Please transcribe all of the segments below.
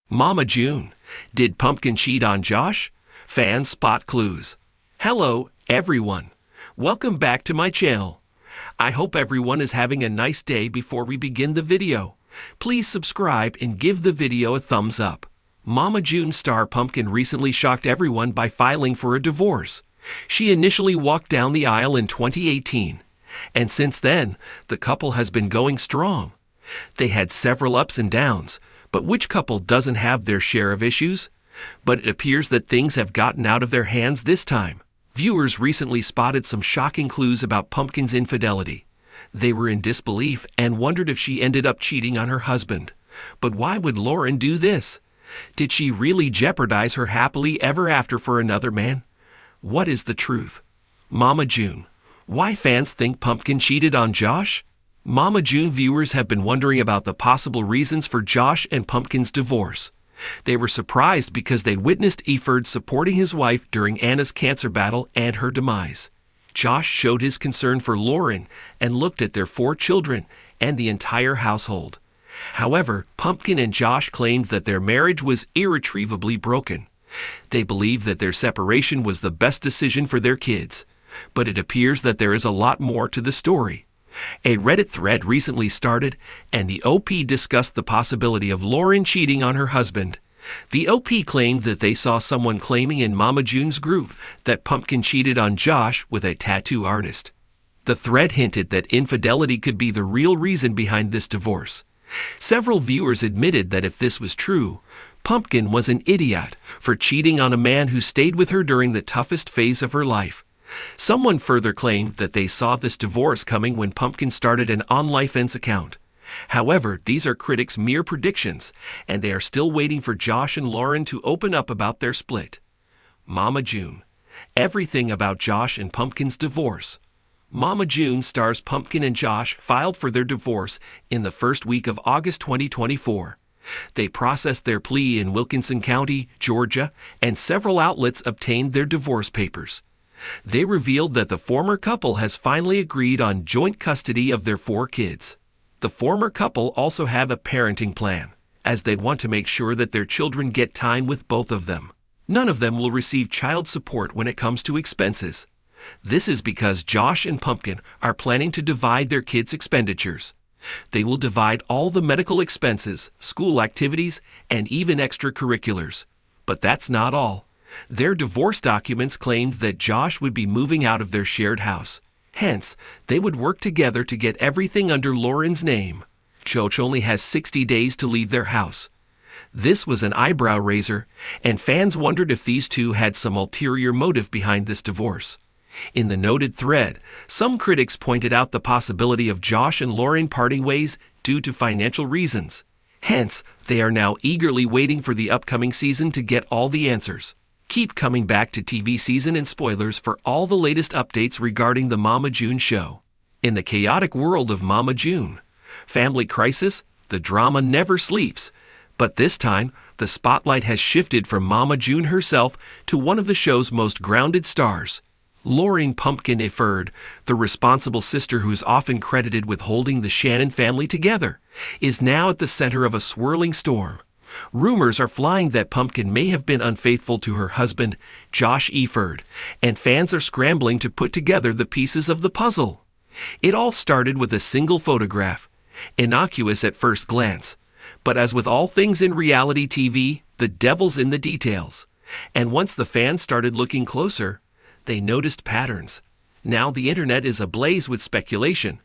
Mama June. Did Pumpkin cheat on Josh? Fans spot clues. Hello, everyone. Welcome back to my channel. I hope everyone is having a nice day. Before we begin the video, please subscribe and give the video a thumbs up. Mama June star Pumpkin recently shocked everyone by filing for a divorce. She initially walked down the aisle in 2018, and since then, the couple has been going strong. They had several ups and downs, but which couple doesn't have their share of issues? But it appears that things have gotten out of their hands this time. Viewers recently spotted some shocking clues about Pumpkin's infidelity. They were in disbelief and wondered if she ended up cheating on her husband. But why would Lauren do this? Did she really jeopardize her happily ever after for another man? What is the truth? Mama June. Why fans think Pumpkin cheated on Josh? Mama June viewers have been wondering about the possible reasons for Josh and Pumpkin's divorce. They were surprised because they witnessed Eford supporting his wife during Anna's cancer battle and her demise. Josh showed his concern for Lauren and looked at their 4 children and the entire household. However, Pumpkin and Josh claimed that their marriage was irretrievably broken. They believe that their separation was the best decision for their kids. But it appears that there is a lot more to the story. A Reddit thread recently started, and the OP discussed the possibility of Lauren cheating on her husband. The OP claimed that they saw someone claiming in Mama June's group that Pumpkin cheated on Josh with a tattoo artist. The thread hinted that infidelity could be the real reason behind this divorce. Several viewers admitted that if this was true, Pumpkin was an idiot for cheating on a man who stayed with her during the toughest phase of her life. Someone further claimed that they saw this divorce coming when Pumpkin started an OnlyFans account. However, these are critics' mere predictions, and they are still waiting for Josh and Lauren to open up about their split. Mama June. Everything about Josh and Pumpkin's divorce. Mama June stars Pumpkin and Josh filed for their divorce in the first week of August 2024. They processed their plea in Wilkinson County, Georgia, and several outlets obtained their divorce papers. They revealed that the former couple has finally agreed on joint custody of their 4 kids. The former couple also have a parenting plan, as they want to make sure that their children get time with both of them. None of them will receive child support when it comes to expenses. This is because Josh and Pumpkin are planning to divide their kids' expenditures. They will divide all the medical expenses, school activities, and even extracurriculars. But that's not all. Their divorce documents claimed that Josh would be moving out of their shared house. Hence, they would work together to get everything under Lauren's name. Josh only has 60 days to leave their house. This was an eyebrow raiser, and fans wondered if these two had some ulterior motive behind this divorce. In the noted thread, some critics pointed out the possibility of Josh and Lauren parting ways due to financial reasons. Hence, they are now eagerly waiting for the upcoming season to get all the answers. Keep coming back to TV Season and Spoilers for all the latest updates regarding the Mama June show. In the chaotic world of Mama June, family crisis, the drama never sleeps. But this time, the spotlight has shifted from Mama June herself to one of the show's most grounded stars. Lauren Pumpkin Eford, the responsible sister who's often credited with holding the Shannon family together, is now at the center of a swirling storm. Rumors are flying that Pumpkin may have been unfaithful to her husband, Josh Eford, and fans are scrambling to put together the pieces of the puzzle. It all started with a single photograph, innocuous at first glance. But as with all things in reality TV, the devil's in the details. And once the fans started looking closer, they noticed patterns. Now the internet is ablaze with speculation,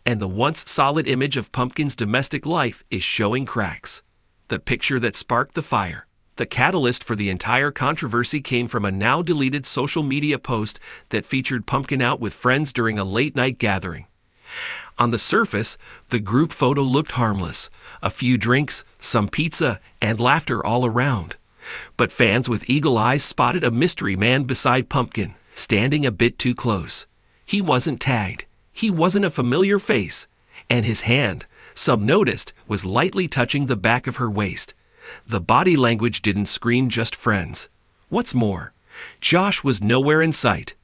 and the once solid image of Pumpkin's domestic life is showing cracks. The picture that sparked the fire. The catalyst for the entire controversy came from a now-deleted social media post that featured Pumpkin out with friends during a late-night gathering. On the surface, the group photo looked harmless. A few drinks, some pizza, and laughter all around. But fans with eagle eyes spotted a mystery man beside Pumpkin, standing a bit too close. He wasn't tagged. He wasn't a familiar face. And his hand, some noticed, was lightly touching the back of her waist. The body language didn't scream just friends. What's more, Josh was nowhere in sight.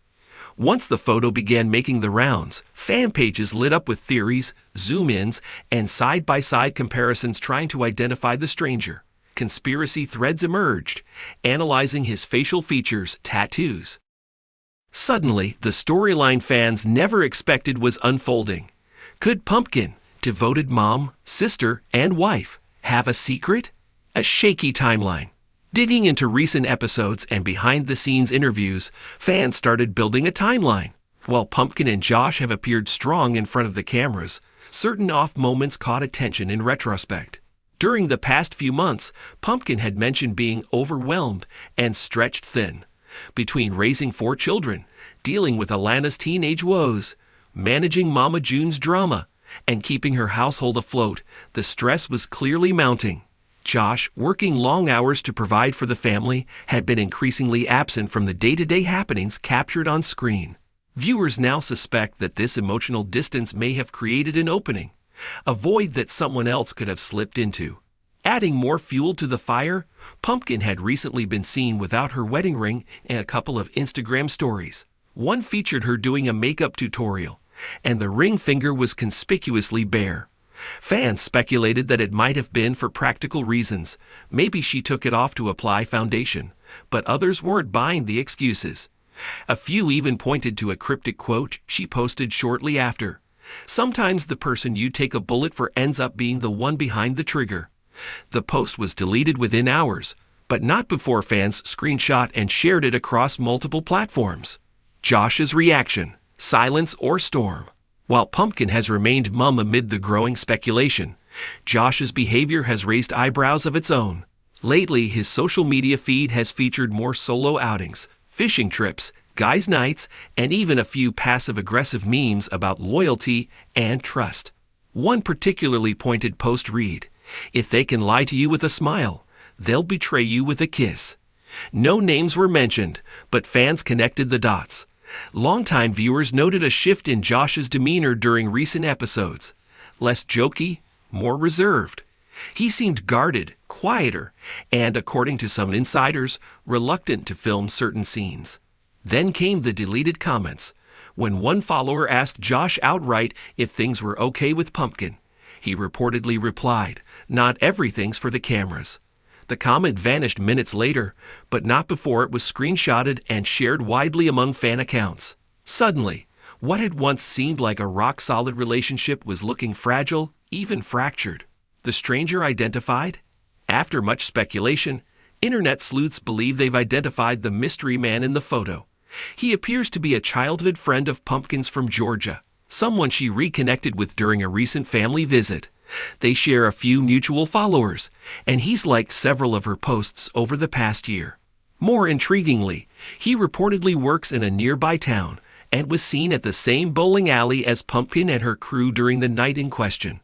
Once the photo began making the rounds, fan pages lit up with theories, zoom-ins, and side-by-side comparisons trying to identify the stranger. conspiracy threads emerged, analyzing his facial features, tattoos. Suddenly, the storyline fans never expected was unfolding. Could Pumpkin, devoted mom, sister, and wife, have a secret? A shaky timeline. Digging into recent episodes and behind-the-scenes interviews, fans started building a timeline. While Pumpkin and Josh have appeared strong in front of the cameras, certain off moments caught attention in retrospect. During the past few months, Pumpkin had mentioned being overwhelmed and stretched thin. Between raising 4 children, dealing with Alana's teenage woes, managing Mama June's drama, and keeping her household afloat, the stress was clearly mounting. Josh, working long hours to provide for the family, had been increasingly absent from the day-to-day happenings captured on screen. Viewers now suspect that this emotional distance may have created an opening, a void that someone else could have slipped into. Adding more fuel to the fire, Pumpkin had recently been seen without her wedding ring in a couple of Instagram stories. One featured her doing a makeup tutorial, and the ring finger was conspicuously bare. Fans speculated that it might have been for practical reasons. Maybe she took it off to apply foundation, but others weren't buying the excuses. A few even pointed to a cryptic quote she posted shortly after. "Sometimes the person you take a bullet for ends up being the one behind the trigger." The post was deleted within hours, but not before fans screenshot and shared it across multiple platforms. Josh's reaction: silence or storm? While Pumpkin has remained mum amid the growing speculation, Josh's behavior has raised eyebrows of its own. Lately, his social media feed has featured more solo outings, fishing trips, guys' nights, and even a few passive-aggressive memes about loyalty and trust. One particularly pointed post read, "If they can lie to you with a smile, they'll betray you with a kiss." No names were mentioned, but fans connected the dots. Longtime viewers noted a shift in Josh's demeanor during recent episodes. Less jokey, more reserved. He seemed guarded, quieter, and, according to some insiders, reluctant to film certain scenes. Then came the deleted comments. When one follower asked Josh outright if things were okay with Pumpkin, he reportedly replied, "Not everything's for the cameras." The comment vanished minutes later, but not before it was screenshotted and shared widely among fan accounts. Suddenly, what had once seemed like a rock-solid relationship was looking fragile, even fractured. The stranger identified? After much speculation, internet sleuths believe they've identified the mystery man in the photo. He appears to be a childhood friend of Pumpkin's from Georgia, someone she reconnected with during a recent family visit. They share a few mutual followers, and he's liked several of her posts over the past year. More intriguingly, he reportedly works in a nearby town and was seen at the same bowling alley as Pumpkin and her crew during the night in question.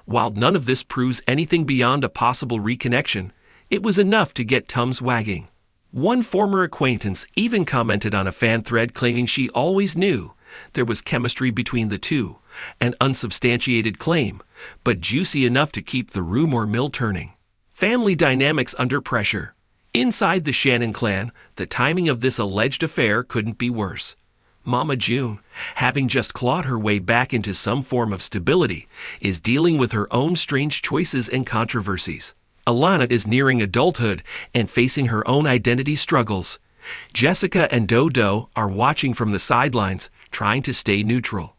While none of this proves anything beyond a possible reconnection, it was enough to get thumbs wagging. One former acquaintance even commented on a fan thread claiming she always knew there was chemistry between the two, an unsubstantiated claim, but juicy enough to keep the rumor mill turning. Family dynamics under pressure. Inside the Shannon clan, the timing of this alleged affair couldn't be worse. Mama June, having just clawed her way back into some form of stability, is dealing with her own strange choices and controversies. Alana is nearing adulthood and facing her own identity struggles. Jessica and Dodo are watching from the sidelines, trying to stay neutral.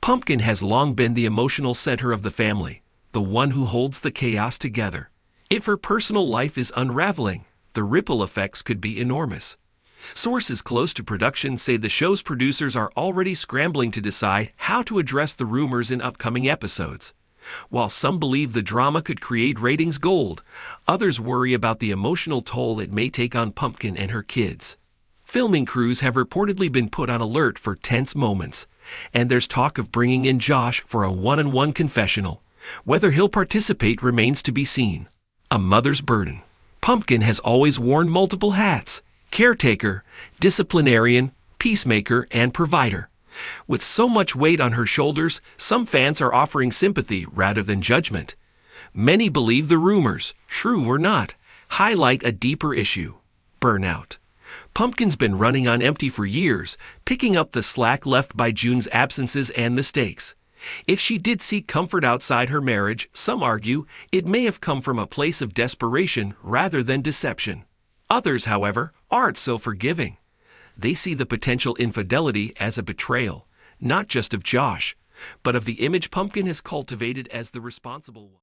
Pumpkin has long been the emotional center of the family, the one who holds the chaos together. If her personal life is unraveling, the ripple effects could be enormous. Sources close to production say the show's producers are already scrambling to decide how to address the rumors in upcoming episodes. While some believe the drama could create ratings gold, others worry about the emotional toll it may take on Pumpkin and her kids. Filming crews have reportedly been put on alert for tense moments, and there's talk of bringing in Josh for a one-on-one confessional. Whether he'll participate remains to be seen. A mother's burden. Pumpkin has always worn multiple hats: caretaker, disciplinarian, peacemaker, and provider. With so much weight on her shoulders, some fans are offering sympathy rather than judgment. Many believe the rumors, true or not, highlight a deeper issue: burnout. Pumpkin's been running on empty for years, picking up the slack left by June's absences and mistakes. If she did seek comfort outside her marriage, some argue it may have come from a place of desperation rather than deception. Others, however, aren't so forgiving. They see the potential infidelity as a betrayal, not just of Josh, but of the image Pumpkin has cultivated as the responsible one.